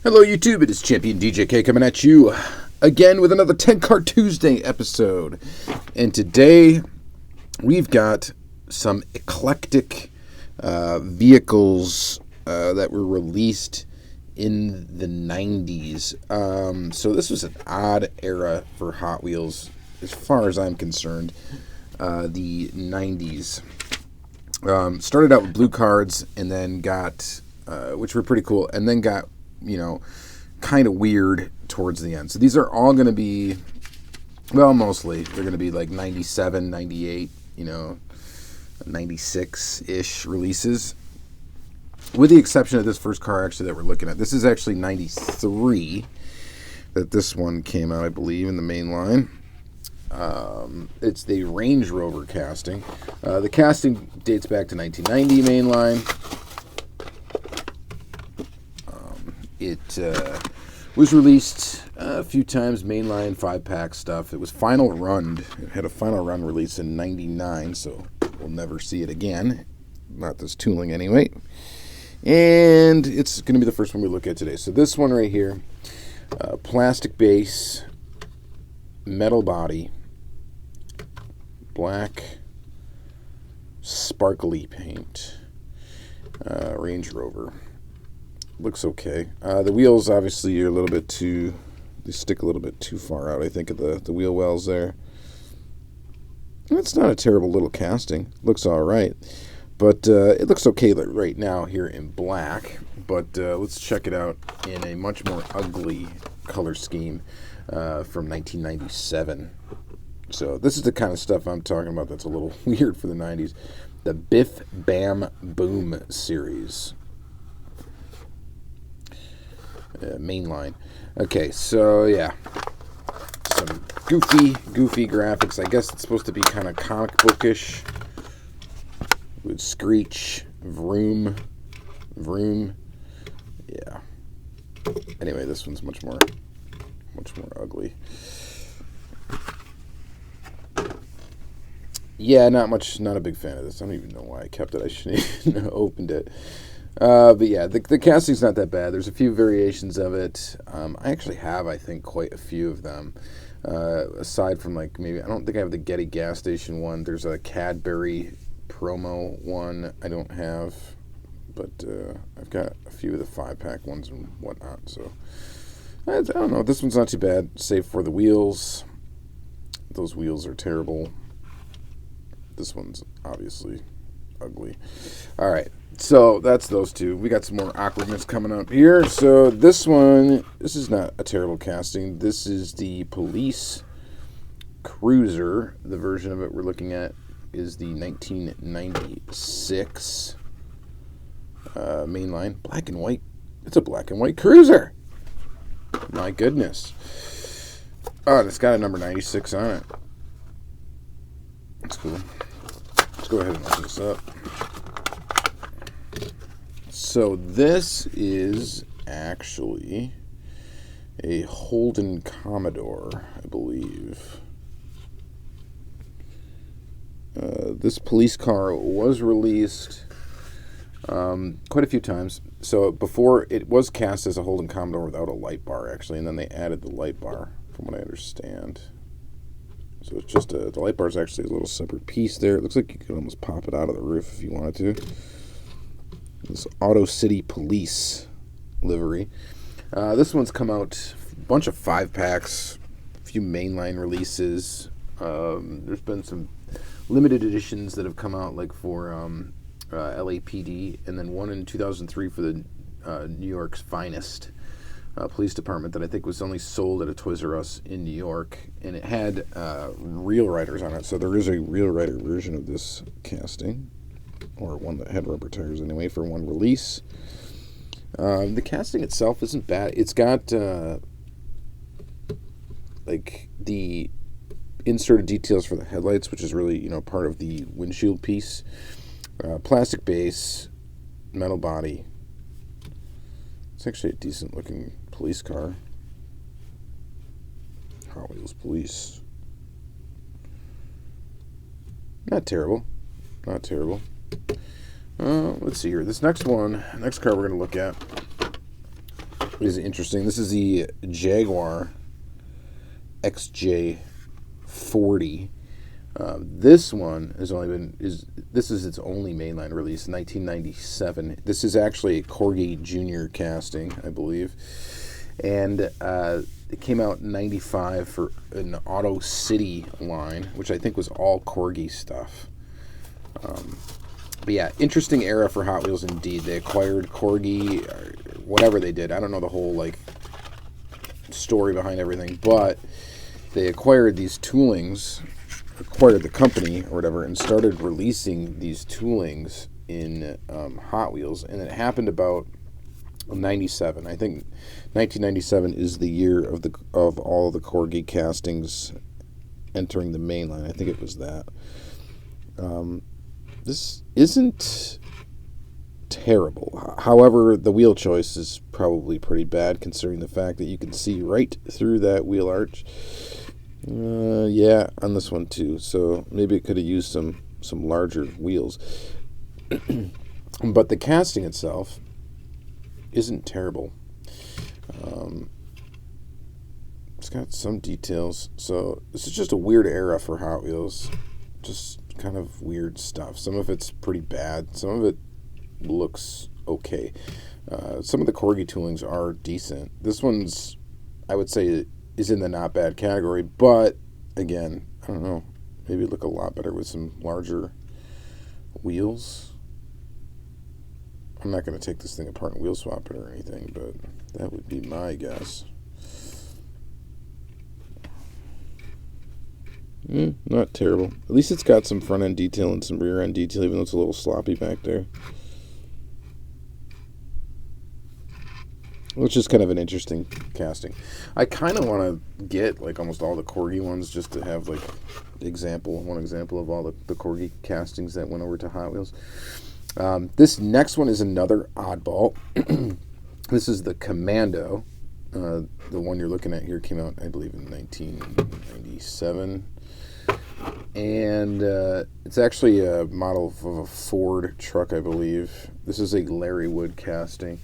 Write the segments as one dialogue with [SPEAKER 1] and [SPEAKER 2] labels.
[SPEAKER 1] Hello YouTube, it is Championdjk coming at you again with another 10 Car Tuesday episode. And today we've got some eclectic vehicles that were released in the 90s. So this was an odd era for Hot Wheels as far as I'm concerned. The 90s. Started out with blue cards and then got, which were pretty cool, and then got kind of weird towards the end. So these are all going to be, well, mostly, they're going to be like 97, 98, 96-ish releases. With the exception of this first car, actually, that we're looking at. This is actually 93 that this one came out, I believe, in the main line. It's the Range Rover casting. The casting dates back to 1990 main line. It was released a few times, mainline 5-pack stuff. It was final run. It had a final run release in 99, so we'll never see it again. Not this tooling anyway. And it's going to be the first one we look at today. So this one right here, plastic base, metal body, black, sparkly paint, Range Rover. Looks okay. The wheels obviously are a little bit too, they stick a little bit too far out, I think, of the wheel wells there. It's not a terrible little casting. Looks all right. But it looks okay right now here in black. But let's check it out in a much more ugly color scheme from 1997. So this is the kind of stuff I'm talking about that's a little weird for the 90s. The Biff Bam Boom series. Mainline. Okay, so yeah, some goofy graphics. I guess it's supposed to be kind of comic bookish with screech, vroom. Yeah. Anyway, this one's much more ugly. Yeah, not a big fan of this. I don't even know why I kept it. I shouldn't even have opened it. But yeah, the casting's not that bad. There's a few variations of it. I actually have, I think, quite a few of them. Aside from, like, maybe, I don't think I have the Getty gas station one. There's a Cadbury promo one I don't have. But I've got a few of the 5-pack ones and whatnot. So, I don't know. This one's not too bad, save for the wheels. Those wheels are terrible. This one's obviously ugly. All right. So that's those two. We got some more awkwardness coming up here. So this one, this is not a terrible casting. This is the Police Cruiser. The version of it we're looking at is the 1996 mainline. Black and white. It's a black and white cruiser. My goodness. Oh, it's got a number 96 on it. That's cool. Let's go ahead and open this up. So this is actually a Holden Commodore, I believe. This police car was released quite a few times. So before, it was cast as a Holden Commodore without a light bar, actually, and then they added the light bar, from what I understand. So it's just the light bar is actually a little separate piece there. It looks like you could almost pop it out of the roof if you wanted to. This Auto City Police livery. This one's come out a bunch of 5-packs, a few mainline releases. There's been some limited editions that have come out, like for LAPD, and then one in 2003 for the New York's Finest police department that I think was only sold at a Toys R Us in New York, and it had real riders on it. So there is a real rider version of this casting. Or one that had rubber tires anyway for one release. The casting itself isn't bad. It's got like the inserted details for the headlights, which is really part of the windshield piece. Plastic base, metal body. It's actually a decent looking police car. Hot Wheels Police. Not terrible. Let's see here. This next car we're going to look at is interesting. This is the Jaguar XJ40. This one has only been this is its only mainline release, 1997. This is actually a Corgi Junior casting, I believe, and it came out in 95 for an Auto City line, which I think was all Corgi stuff. But yeah, interesting era for Hot Wheels indeed. They acquired Corgi, or whatever they did. I don't know the whole like story behind everything, but they acquired these toolings, acquired the company or whatever, and started releasing these toolings in Hot Wheels. And it happened about 97. I think 1997 is the year of all the Corgi castings entering the main line. I think it was that. This isn't terrible. However, the wheel choice is probably pretty bad considering the fact that you can see right through that wheel arch. Yeah, on this one too. So maybe it could have used some larger wheels. But the casting itself isn't terrible. It's got some details. So this is just a weird era for Hot Wheels. Just kind of weird stuff. Some of it's pretty bad. Some of it looks okay. Some of the Corgi toolings are decent. This one's, I would say, is in the not bad category, but again, I don't know, maybe it'd look a lot better with some larger wheels. I'm not going to take this thing apart and wheel swap it or anything, but that would be my guess. Not terrible. At least it's got some front end detail and some rear end detail, even though it's a little sloppy back there. Which is kind of an interesting casting. I kind of want to get like almost all the Corgi ones just to have like one example of all the Corgi castings that went over to Hot Wheels. This next one is another oddball. This is the Commando. The one you're looking at here came out, I believe, in 1997. And it's actually a model of a Ford truck, I believe. This is a Larry Wood casting.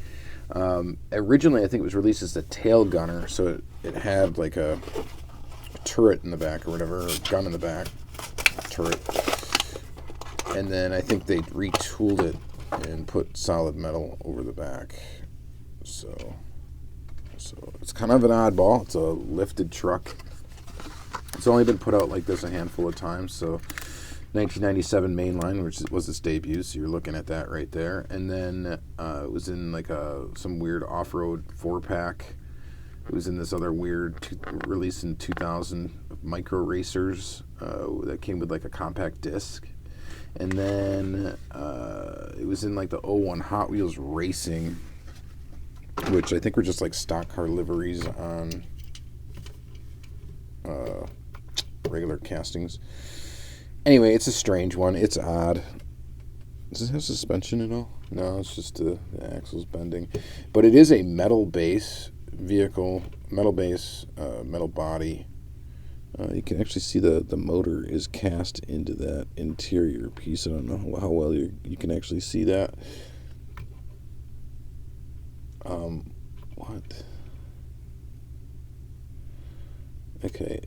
[SPEAKER 1] Originally, I think it was released as a tail gunner, so it had like a turret in the back or whatever, or a gun in the back, turret. And then I think they retooled it and put solid metal over the back. So it's kind of an oddball. It's a lifted truck. It's only been put out like this a handful of times. So 1997 mainline, which was its debut, so you're looking at that right there. And then it was in like some weird off-road 4-pack. It was in this other weird release in 2000 Micro Racers that came with like a compact disc. And then it was in like the 01 Hot Wheels Racing, which I think were just like stock car liveries on regular castings. Anyway, it's a strange one. It's odd. Does it have suspension at all? No, it's just the axle's bending. But it is a metal base vehicle, metal base, metal body. You can actually see the motor is cast into that interior piece. I don't know how well you can actually see that. What? Okay.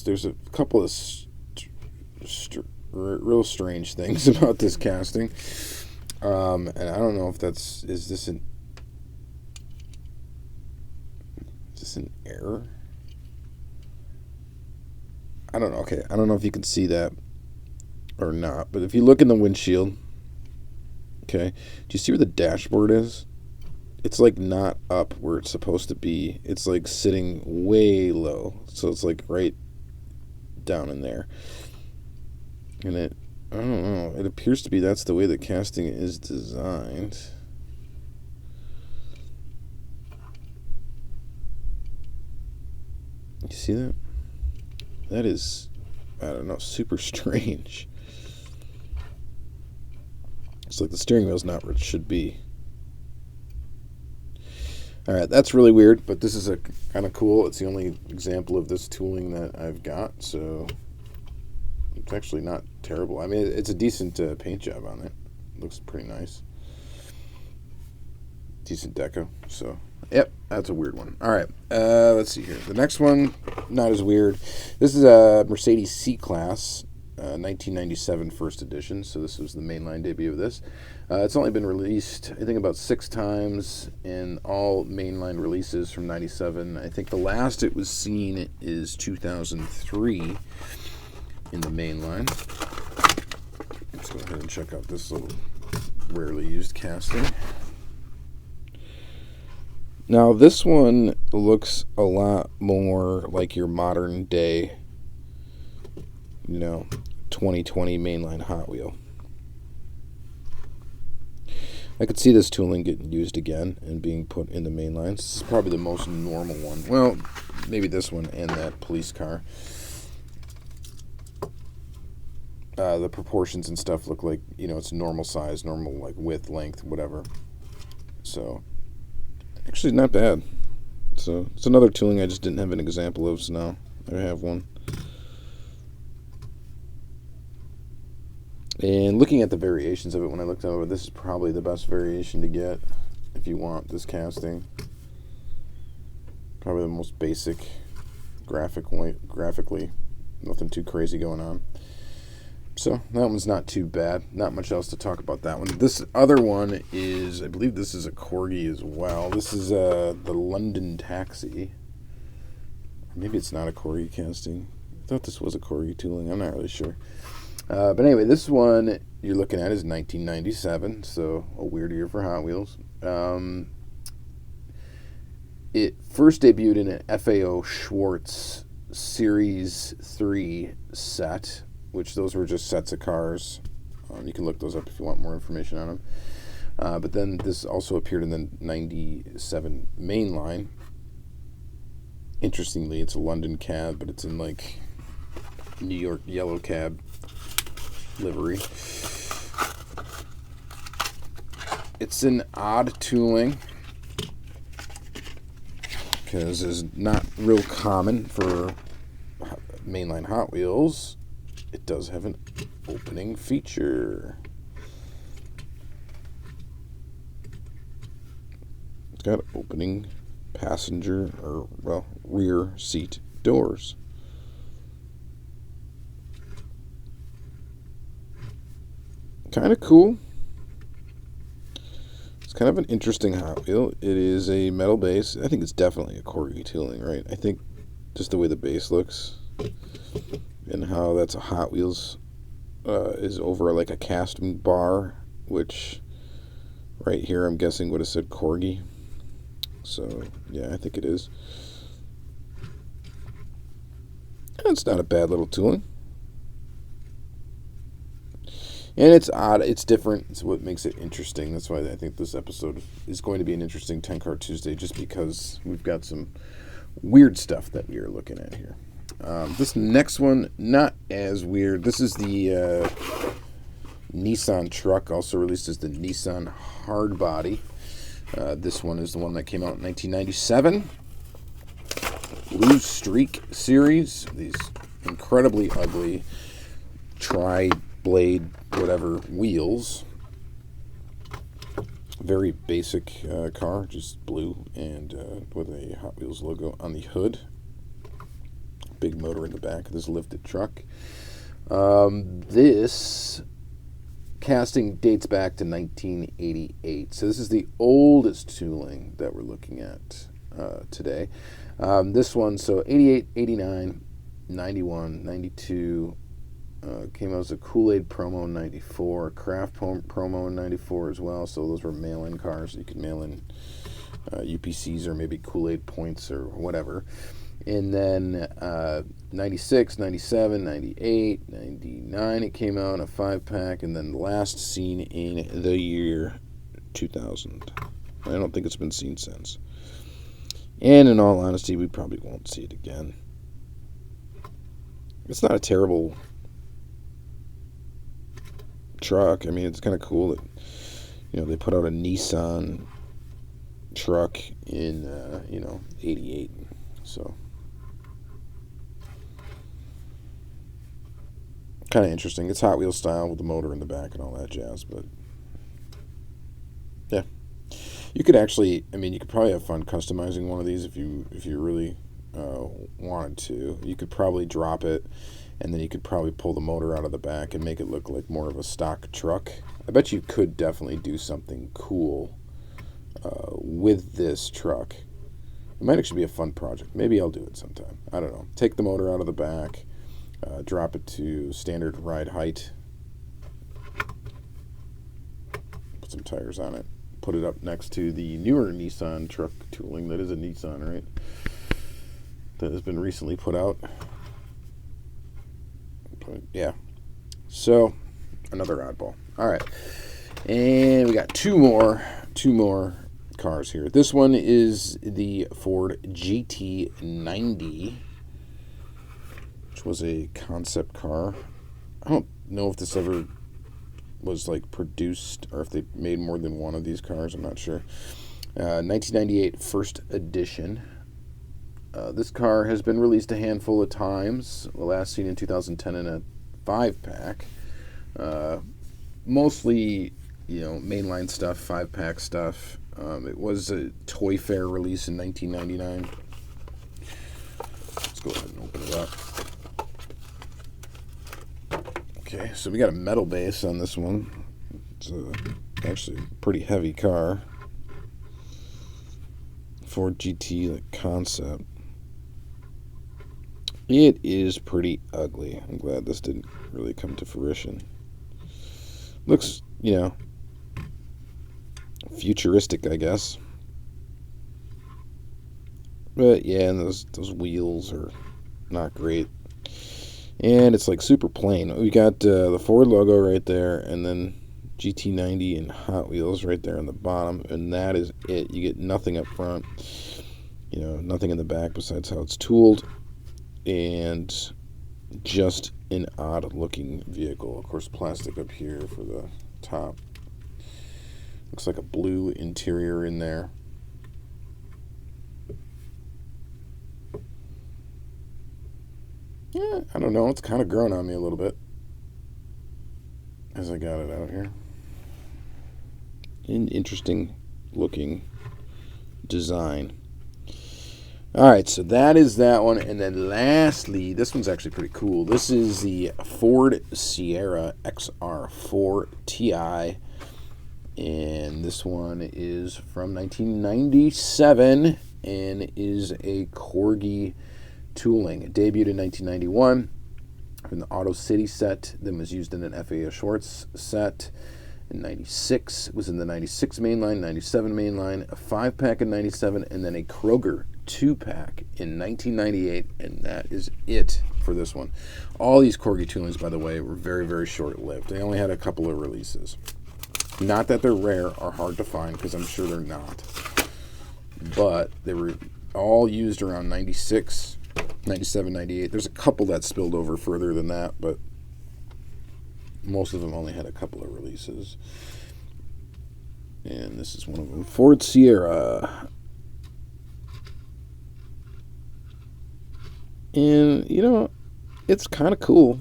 [SPEAKER 1] There's a couple of real strange things about this casting. And I don't know if is this an error? I don't know. Okay, I don't know if you can see that or not, but if you look in the windshield, okay, do you see where the dashboard is? It's like not up where it's supposed to be. It's like sitting way low, so it's like right down in there. And I don't know, it appears to be that's the way the casting is designed. You see that? That is, I don't know, super strange. It's like the steering wheel's not where it should be. Alright, that's really weird, but this is a kind of cool. It's the only example of this tooling that I've got, so it's actually not terrible. I mean, it's a decent paint job on it. Looks pretty nice. Decent deco, so Yep, that's a weird one. All right, let's see here. The next one, not as weird. This is a Mercedes C-Class, 1997 first edition. So this was the mainline debut of this. It's only been released, I think, about 6 times in all mainline releases from 97. I think the last it was seen is 2003 in the mainline. Let's go ahead and check out this little rarely used casting. Now this one looks a lot more like your modern day, 2020 mainline Hot Wheel. I could see this tooling getting used again and being put in the main lines. This is probably the most normal one. Well, maybe this one and that police car. The proportions and stuff look like, it's normal size, normal like width, length, whatever. So, actually not bad. So, it's another tooling I just didn't have an example of, so now I have one. And looking at the variations of it when I looked over, this is probably the best variation to get if you want this casting. Probably the most basic graphically. Nothing too crazy going on. So that one's not too bad. Not much else to talk about that one. This other one is, I believe this is a Corgi as well. This is the London Taxi. Maybe it's not a Corgi casting. I thought this was a Corgi tooling. I'm not really sure. But anyway, this one you're looking at is 1997, so a weird year for Hot Wheels. It first debuted in an FAO Schwartz Series 3 set, which those were just sets of cars. You can look those up if you want more information on them. But then this also appeared in the 97 mainline. Interestingly, it's a London cab, but it's in like New York yellow cab livery. It's an odd tooling because it's not real common for mainline Hot Wheels. It does have an opening feature. It's got opening passenger rear seat doors. Kind of cool. It's kind of an interesting Hot Wheel. It is a metal base. I think it's definitely a Corgi tooling, right? I think just the way the base looks and how that's a Hot Wheels is over like a casting bar, which right here I'm guessing would have said Corgi. So yeah, I think it is. It's not a bad little tooling. And it's odd. It's different. It's what makes it interesting. That's why I think this episode is going to be an interesting 10 Car Tuesday, just because we've got some weird stuff that we are looking at here. This next one, not as weird. This is the Nissan Truck, also released as the Nissan Hardbody. This one is the one that came out in 1997. Blue Streak series. These incredibly ugly tri-blade whatever wheels. Very basic car, just blue and with a Hot Wheels logo on the hood. Big motor in the back of this lifted truck. This casting dates back to 1988. So this is the oldest tooling that we're looking at today. This one, so 88, 89, 91, 92, came out as a Kool-Aid promo in 94, Kraft promo in 94 as well. So those were mail-in cars. You could mail in UPCs or maybe Kool-Aid points or whatever. And then 96, 97, 98, 99 it came out in a 5-pack, and then the last seen in the year 2000. I don't think it's been seen since. And in all honesty, we probably won't see it again. It's not a terrible truck. I mean, it's kind of cool that, they put out a Nissan truck in, 88. So, kind of interesting. It's Hot Wheels style with the motor in the back and all that jazz, but yeah. You could actually, I mean, you could probably have fun customizing one of these if you really wanted to. You could probably drop it, and then you could probably pull the motor out of the back and make it look like more of a stock truck. I bet you could definitely do something cool with this truck. It might actually be a fun project. Maybe I'll do it sometime. I don't know. Take the motor out of the back, drop it to standard ride height, put some tires on it, put it up next to the newer Nissan truck tooling. That is a Nissan, right? That has been recently put out. But yeah. So, another oddball. All right. And we got two more cars here. This one is the Ford GT90, which was a concept car. I don't know if this ever was like produced or if they made more than one of these cars. I'm not sure. 1998 first edition. This car has been released a handful of times. Last seen in 2010 in a 5-pack. Mostly, mainline stuff, 5-pack stuff. It was a Toy Fair release in 1999. Let's go ahead and open it up. Okay, so we got a metal base on this one. It's actually a pretty heavy car. Ford GT concept. It is pretty ugly. I'm glad this didn't really come to fruition. Looks, futuristic, I guess. But yeah, and those wheels are not great. And it's like super plain. We got the Ford logo right there, and then GT90 and Hot Wheels right there on the bottom, and that is it. You get nothing up front, nothing in the back besides how it's tooled, and just an odd looking vehicle. Of course, plastic up here for the top. Looks like a blue interior in there. Yeah, I don't know. It's kind of grown on me a little bit as I got it out here. An interesting looking design. All right, so that is that one. And then lastly, this one's actually pretty cool. This is the Ford Sierra XR4 Ti. And this one is from 1997 and is a Corgi tooling. It debuted in 1991 in the Auto City set, then was used in an FAO Schwartz set in 96. It was in the 96 mainline, 97 mainline, a 5-pack in 97, and then a Kroger 2-pack in 1998, and that is it for this one. All these Corgi toolings, by the way, were very, very short-lived. They only had a couple of releases. Not that they're rare or hard to find, because I'm sure they're not. But they were all used around 96, 97, 98. There's a couple that spilled over further than that, but most of them only had a couple of releases. And this is one of them. Ford Sierra. And, it's kind of cool.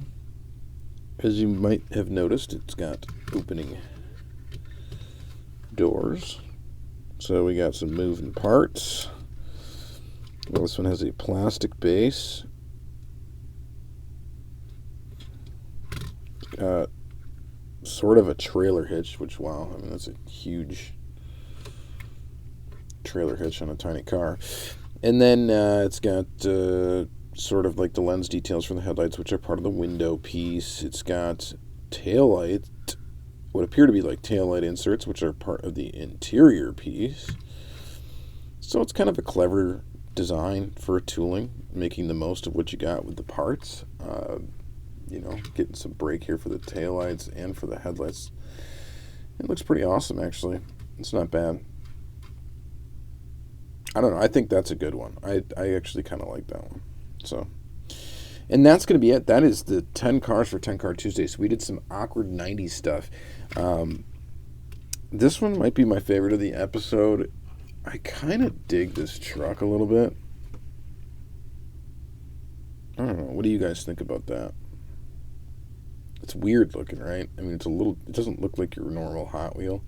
[SPEAKER 1] As you might have noticed, it's got opening doors. So we got some moving parts. Well, this one has a plastic base. It's got sort of a trailer hitch, which, wow, I mean, that's a huge trailer hitch on a tiny car. And then it's got sort of like the lens details for the headlights, which are part of the window piece. It's got taillight, what appear to be like taillight inserts, which are part of the interior piece. So it's kind of a clever design for tooling, making the most of what you got with the parts. Getting some brake here for the taillights and for the headlights. It looks pretty awesome, actually. It's not bad. I don't know. I think that's a good one. I actually kind of like that one. So, and that's going to be it. That is the 10 cars for 10 Car Tuesday. So we did some awkward 90s stuff. This one might be my favorite of the episode. I kind of dig this truck a little bit. I don't know. What do you guys think about that? It's weird looking, right? I mean, it doesn't look like your normal Hot Wheel.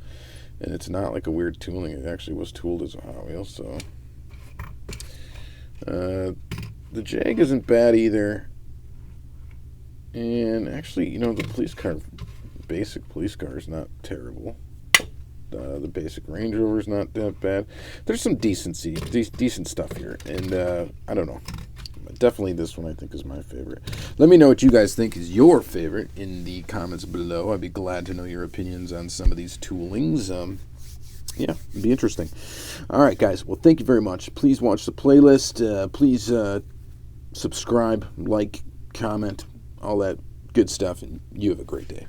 [SPEAKER 1] And it's not like a weird tooling. It actually was tooled as a Hot Wheel, so... the Jag isn't bad either. And actually, you know, the police car, basic police car is not terrible. The basic Range Rover is not that bad. There's some decent stuff here. And I don't know. Definitely this one I think is my favorite. Let me know what you guys think is your favorite in the comments below. I'd be glad to know your opinions on some of these toolings. Yeah, it'd be interesting. All right, guys. Well, thank you very much. Please watch the playlist. Please subscribe, like, comment, all that good stuff, and you have a great day.